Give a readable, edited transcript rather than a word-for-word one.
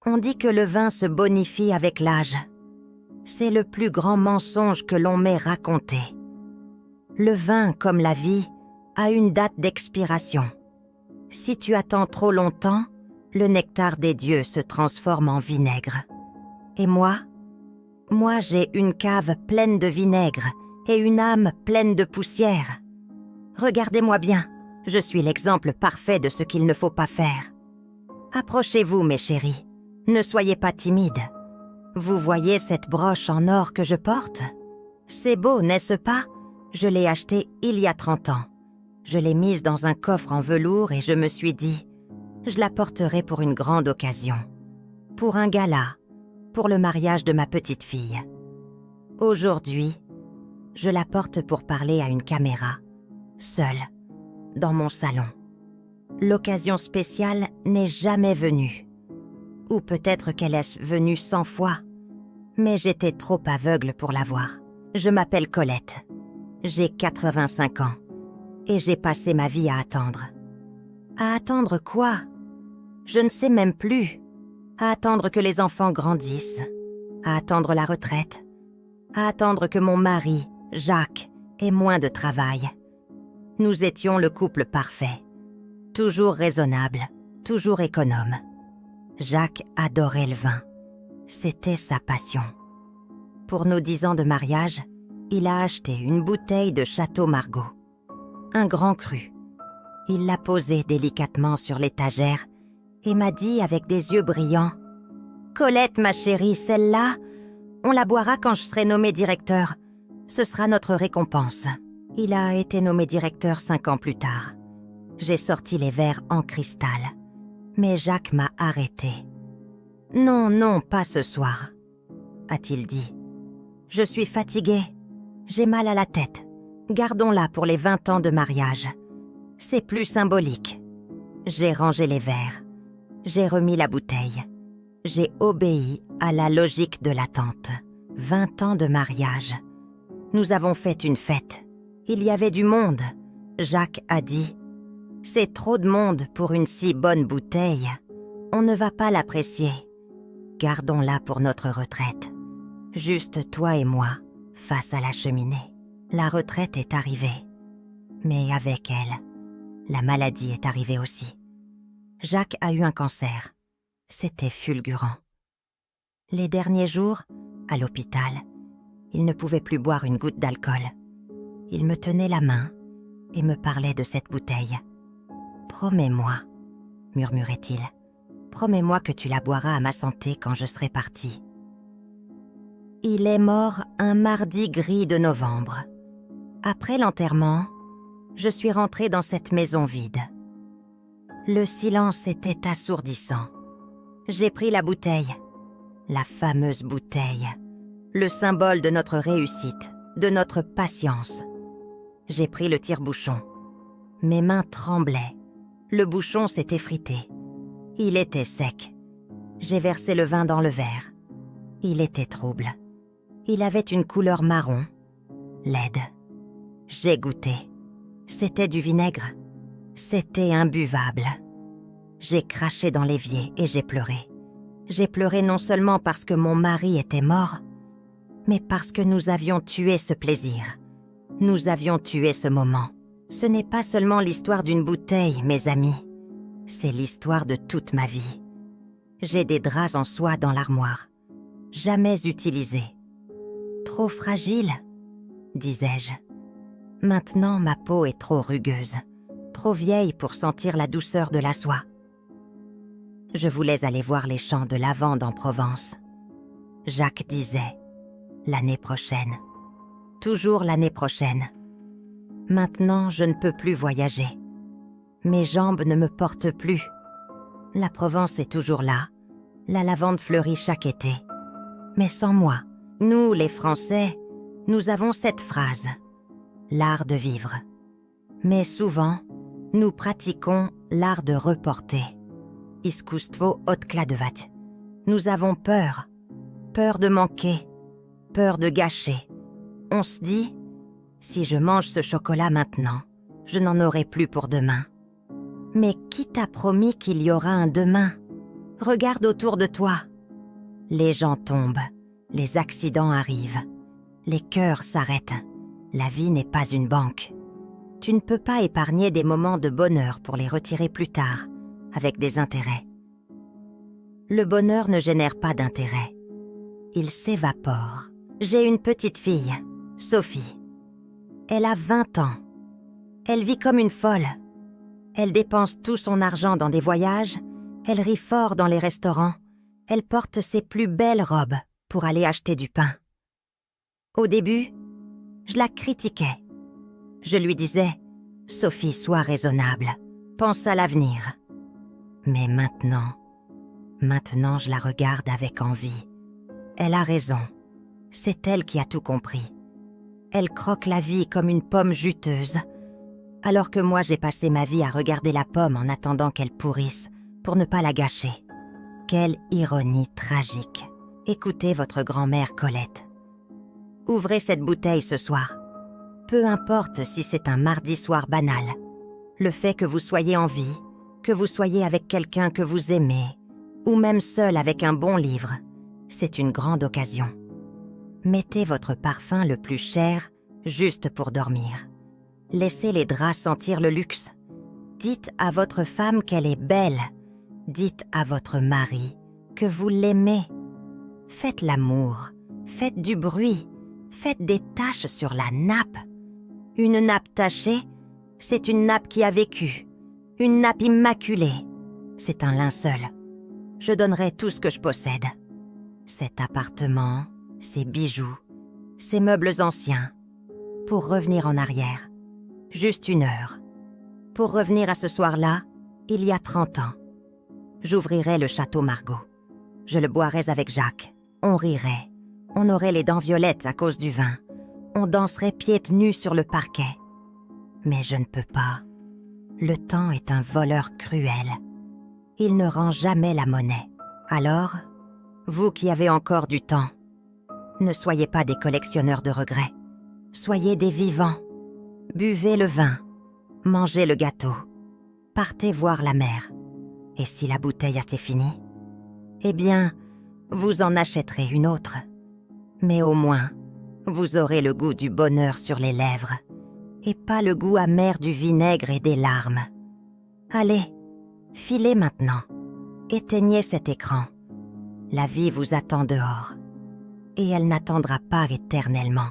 On dit que le vin se bonifie avec l'âge. C'est le plus grand mensonge que l'on m'ait raconté. Le vin, comme la vie, a une date d'expiration. Si tu attends trop longtemps, le nectar des dieux se transforme en vinaigre. Et moi, j'ai une cave pleine de vinaigre et une âme pleine de poussière. Regardez-moi bien, je suis l'exemple parfait de ce qu'il ne faut pas faire. Approchez-vous, mes chéris, ne soyez pas timides. Vous voyez cette broche en or que je porte? C'est beau, n'est-ce pas? Je l'ai achetée il y a 30 ans. Je l'ai mise dans un coffre en velours et je me suis dit, je la porterai pour une grande occasion, pour un gala, pour le mariage de ma petite fille. Aujourd'hui, je la porte pour parler à une caméra, seule, dans mon salon. L'occasion spéciale n'est jamais venue. Ou peut-être qu'elle est venue 100 fois, mais j'étais trop aveugle pour la voir. Je m'appelle Colette. J'ai 85 ans et j'ai passé ma vie à attendre. À attendre quoi? Je ne sais même plus. À attendre que les enfants grandissent, à attendre la retraite, à attendre que mon mari, Jacques, ait moins de travail. Nous étions le couple parfait, toujours raisonnable, toujours économe. Jacques adorait le vin. C'était sa passion. Pour nos 10 ans de mariage, il a acheté une bouteille de Château Margaux. Un grand cru. Il l'a posée délicatement sur l'étagère et m'a dit avec des yeux brillants, « Colette, ma chérie, celle-là, on la boira quand je serai nommé directeur. Ce sera notre récompense. » Il a été nommé directeur 5 ans plus tard. J'ai sorti les verres en cristal. Mais Jacques m'a arrêté. « Non, non, pas ce soir, » a-t-il dit. « Je suis fatigué. J'ai mal à la tête. Gardons-la pour les 20 ans de mariage. C'est plus symbolique. » J'ai rangé les verres. J'ai remis la bouteille. J'ai obéi à la logique de l'attente. 20 ans de mariage. Nous avons fait une fête. Il y avait du monde. Jacques a dit « C'est trop de monde pour une si bonne bouteille. On ne va pas l'apprécier. Gardons-la pour notre retraite. Juste toi et moi, face à la cheminée. » La retraite est arrivée. Mais avec elle, la maladie est arrivée aussi. Jacques a eu un cancer. C'était fulgurant. Les derniers jours, à l'hôpital, il ne pouvait plus boire une goutte d'alcool. Il me tenait la main et me parlait de cette bouteille. « Promets-moi, » murmurait-il, « promets-moi que tu la boiras à ma santé quand je serai parti. » Il est mort un mardi gris de novembre. Après l'enterrement, je suis rentrée dans cette maison vide. Le silence était assourdissant. J'ai pris la bouteille, la fameuse bouteille, le symbole de notre réussite, de notre patience. J'ai pris le tire-bouchon. Mes mains tremblaient. Le bouchon s'est effrité. Il était sec. J'ai versé le vin dans le verre. Il était trouble. Il avait une couleur marron, laide. J'ai goûté. C'était du vinaigre. C'était imbuvable. J'ai craché dans l'évier et j'ai pleuré. J'ai pleuré non seulement parce que mon mari était mort, mais parce que nous avions tué ce plaisir. Nous avions tué ce moment. Ce n'est pas seulement l'histoire d'une bouteille, mes amis. C'est l'histoire de toute ma vie. J'ai des draps en soie dans l'armoire. Jamais utilisés. Trop fragile, disais-je. Maintenant, ma peau est trop rugueuse, trop vieille pour sentir la douceur de la soie. Je voulais aller voir les champs de lavande en Provence. Jacques disait « l'année prochaine ». Toujours l'année prochaine. Maintenant, je ne peux plus voyager. Mes jambes ne me portent plus. La Provence est toujours là. La lavande fleurit chaque été. Mais sans moi, nous, les Français, nous avons cette phrase. L'art de vivre. Mais souvent, nous pratiquons l'art de reporter. Iskustvo odkladować. Nous avons peur. Peur de manquer. Peur de gâcher. On se dit, si je mange ce chocolat maintenant, je n'en aurai plus pour demain. Mais qui t'a promis qu'il y aura un demain? Regarde autour de toi. Les gens tombent, les accidents arrivent, les cœurs s'arrêtent. La vie n'est pas une banque. Tu ne peux pas épargner des moments de bonheur pour les retirer plus tard, avec des intérêts. Le bonheur ne génère pas d'intérêt. Il s'évapore. J'ai une petite fille, Sophie. Elle a 20 ans. Elle vit comme une folle. Elle dépense tout son argent dans des voyages, elle rit fort dans les restaurants, elle porte ses plus belles robes pour aller acheter du pain. Au début, je la critiquais. Je lui disais « Sophie, sois raisonnable, pense à l'avenir. » Mais maintenant je la regarde avec envie. Elle a raison, c'est elle qui a tout compris. Elle croque la vie comme une pomme juteuse, alors que moi j'ai passé ma vie à regarder la pomme en attendant qu'elle pourrisse pour ne pas la gâcher. Quelle ironie tragique. Écoutez votre grand-mère Colette. Ouvrez cette bouteille ce soir. Peu importe si c'est un mardi soir banal. Le fait que vous soyez en vie, que vous soyez avec quelqu'un que vous aimez, ou même seul avec un bon livre, c'est une grande occasion. Mettez votre parfum le plus cher juste pour dormir. Laissez les draps sentir le luxe. Dites à votre femme qu'elle est belle. Dites à votre mari que vous l'aimez. Faites l'amour, faites du bruit, faites des taches sur la nappe. Une nappe tachée, c'est une nappe qui a vécu. Une nappe immaculée, c'est un linceul. Je donnerai tout ce que je possède. Cet appartement, ces bijoux, ces meubles anciens, pour revenir en arrière. Juste 1 heure. Pour revenir à ce soir-là, il y a 30 ans. J'ouvrirai le château Margaux. Je le boirais avec Jacques. On rirait. On aurait les dents violettes à cause du vin. On danserait pieds nus sur le parquet. Mais je ne peux pas. Le temps est un voleur cruel. Il ne rend jamais la monnaie. Alors, vous qui avez encore du temps, ne soyez pas des collectionneurs de regrets. Soyez des vivants. Buvez le vin. Mangez le gâteau. Partez voir la mer. Et si la bouteille s'est finie, eh bien, vous en achèterez une autre. Mais au moins, vous aurez le goût du bonheur sur les lèvres et pas le goût amer du vinaigre et des larmes. Allez, filez maintenant. Éteignez cet écran. La vie vous attend dehors. Et elle n'attendra pas éternellement.